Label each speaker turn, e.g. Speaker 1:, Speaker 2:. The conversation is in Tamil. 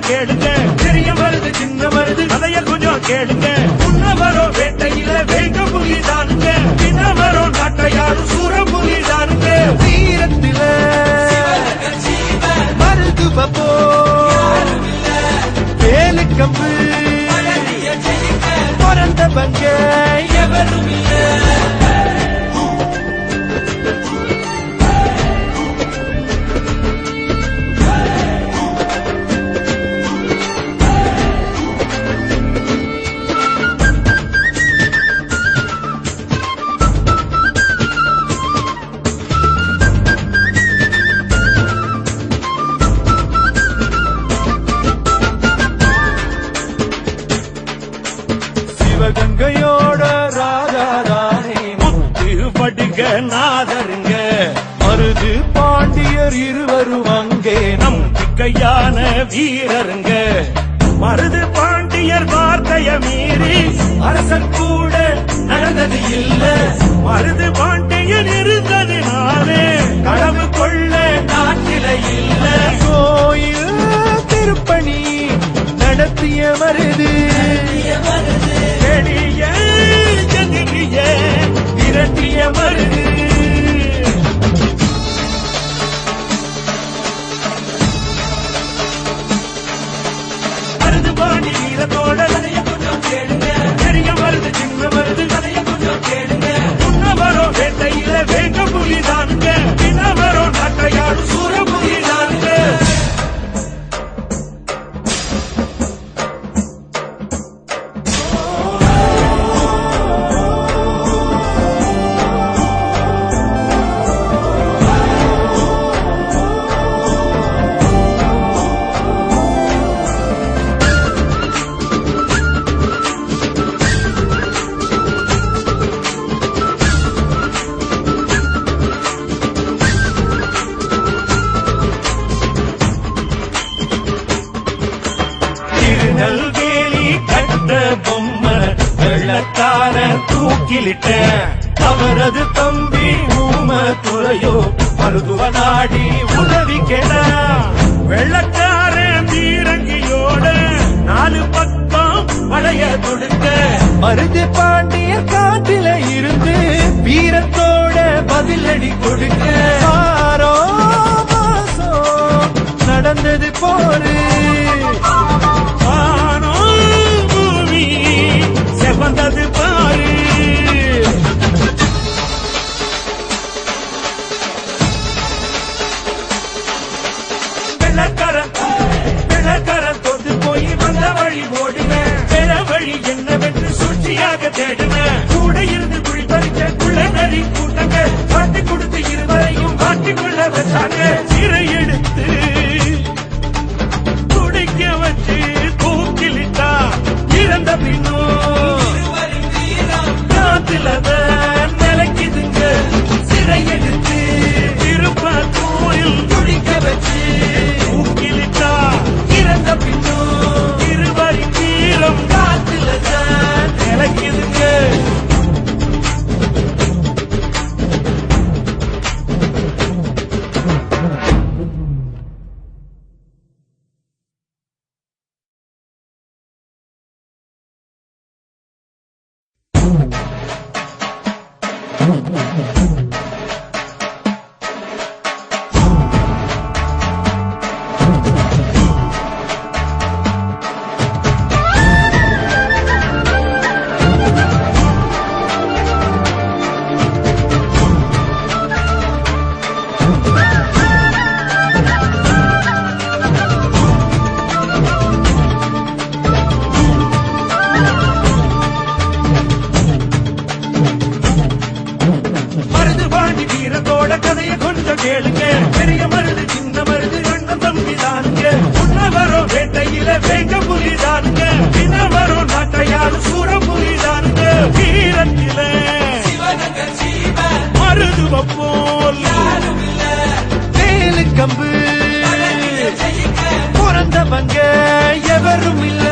Speaker 1: கேளுங்க, பெரிய மருது சின்ன மருது கதைய கொஞ்சம் கேளுங்க. முன்னவரோ வேட்டையில வேங்க புலிதானுங்க, பின்னவரோ நாட்டையாரும் சூற புலிதானுங்க. வீரத்தில மருது பப்போ வேலு கம்பு பிறந்தவங்க எவரும் இல்லை. சிவகங்கையோட ராஜாதானே முத்து படுக நாதருங்க, மருது பாண்டியர் இருவரும் அங்கே நம்பிக்கையான வீரருங்க. மருது பாண்டியர் வார்த்தைய மீறி அரசன் கூட நடந்தது இல்ல, மருது பாண்டியன் இருந்ததினாலே களவு கொள்ள நாட்டில இல்ல. கோயில் திருப்பணி நடத்திய மருது விரட்டிய மருது. மருது பாண்டி வீரத்தோட கதைய கொஞ்சம் கேளுங்க, பெரிய மருது சின்ன மருது கதைய கொஞ்சம் கேளுங்க. முன்னவரோ வேட்டையில வேங்க புலிதானுங்க, பின்னவரோ நாட்டையாடும் சூற புலிதானுங்க. நல்வேலி கட்ட பொம்மை வெள்ளக்கார தூக்கிலிட்ட, அவரது தம்பி ஊம துறையோ மருத்துவ நாடி உதவி கேட. வெள்ளக்கார தீரங்கியோட 4 பக்கம் படைய தொடுக்க, மருது பாண்டிய காட்டில இருந்து வீரத்தோட பதிலடி கொடுக்க. ஆரோ மாசம் நடந்தது போரு, செவந்தது பாரு. வெள்ளக்காரன் தோத்து போய் வந்த வழி ஓடுவேன், வேற வழி என்னவென்று சூழ்ச்சியாக தேடுவேன். கூட இருந்து குழி பறிக்க குள்ள நரி கூட்டங்க காட்டி கொடுத்து இருவரையும் மாட்டிக்கொள்ள வச்சாங்க. சிறை எடுத்து துடிக்க வச்சு தூக்கிலிட்டா, இறந்த பின்னோ நிலைக்குதுங்க. சிறை எடுத்து திருப்பத்தூரில் துடிக்க வச்சு தூக்கிலிட்டா, இறந்த பின்னும் இருவரி தீரம் காத்துல நிலைக்குதுங்க. நல்லவங்க எவரும் இல்ல